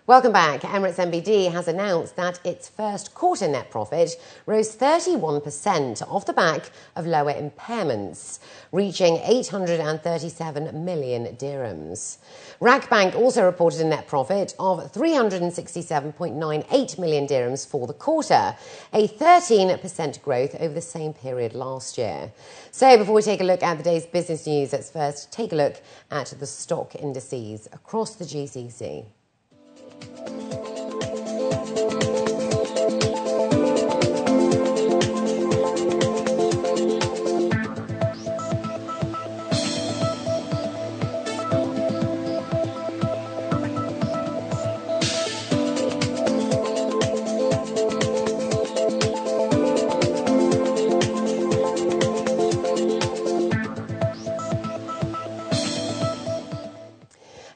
Welcome back. Emirates NBD has announced that its first quarter net profit rose 31% off the back of lower impairments, reaching 837 million dirhams. RAK Bank also reported a net profit of 367.98 million dirhams for the quarter, a 13% growth over the same period last year. So before we take a look at the day's business news, let's first take a look at the stock indices across the GCC.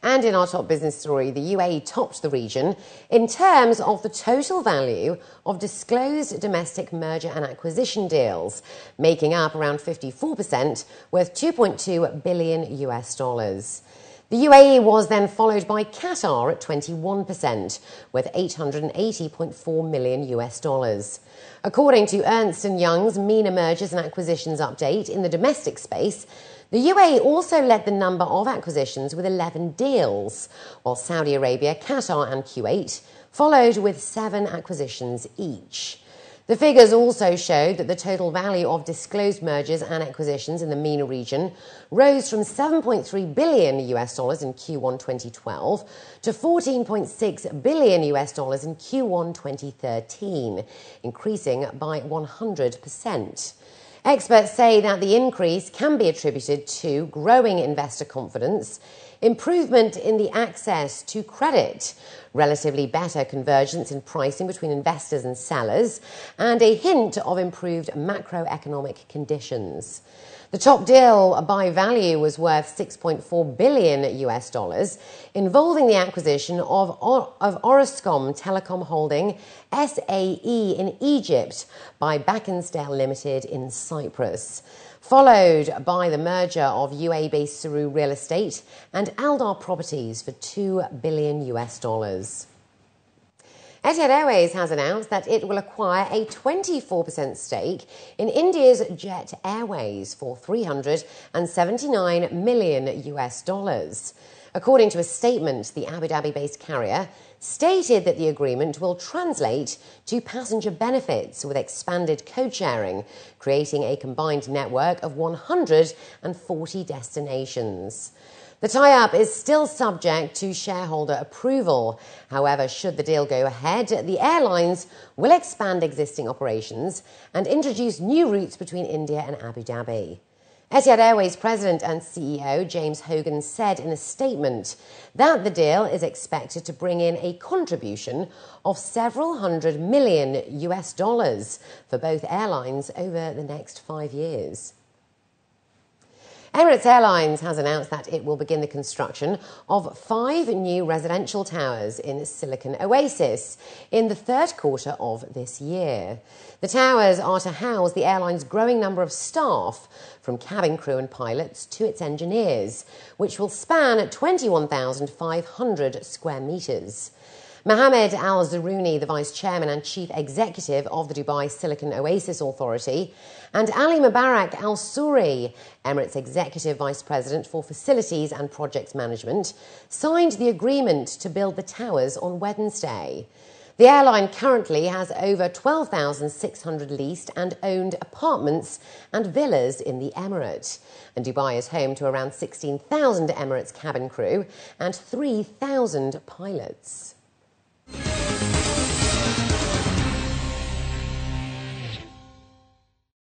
And in our top business story, the UAE topped the region in terms of the total value of disclosed domestic merger and acquisition deals, making up around 54%, worth $2.2 billion. The UAE was then followed by Qatar at 21%, with $880.4 million. According to Ernst & Young's MENA Mergers and Acquisitions update in the domestic space, the UAE also led the number of acquisitions with 11 deals, while Saudi Arabia, Qatar and Kuwait followed with 7 acquisitions each. The figures also showed that the total value of disclosed mergers and acquisitions in the MENA region rose from $7.3 billion in Q1 2012 to $14.6 billion in Q1 2013, increasing by 100%. Experts say that the increase can be attributed to growing investor confidence, improvement in the access to credit, relatively better convergence in pricing between investors and sellers, and a hint of improved macroeconomic conditions. The top deal by value was worth $6.4 billion, involving the acquisition of Orascom Telecom Holding SAE in Egypt by Bakensdale Limited in Cyprus, followed by the merger of UAE-based Saru Real Estate and Aldar Properties for $2 billion. Etihad Airways has announced that it will acquire a 24% stake in India's Jet Airways for $379 million. According to a statement, the Abu Dhabi-based carrier stated that the agreement will translate to passenger benefits with expanded code-sharing, creating a combined network of 140 destinations. The tie-up is still subject to shareholder approval. However, should the deal go ahead, the airlines will expand existing operations and introduce new routes between India and Abu Dhabi. Etihad Airways President and CEO James Hogan said in a statement that the deal is expected to bring in a contribution of several $100 million for both airlines over the next 5 years. Emirates Airlines has announced that it will begin the construction of 5 new residential towers in Silicon Oasis in the third quarter of this year. The towers are to house the airline's growing number of staff, from cabin crew and pilots to its engineers, which will span 21,500 square metres. Mohammed Al Zarouni, the Vice Chairman and Chief Executive of the Dubai Silicon Oasis Authority, and Ali Mubarak Al Suri, Emirates Executive Vice President for Facilities and Projects Management, signed the agreement to build the towers on Wednesday. The airline currently has over 12,600 leased and owned apartments and villas in the Emirate, and Dubai is home to around 16,000 Emirates cabin crew and 3,000 pilots.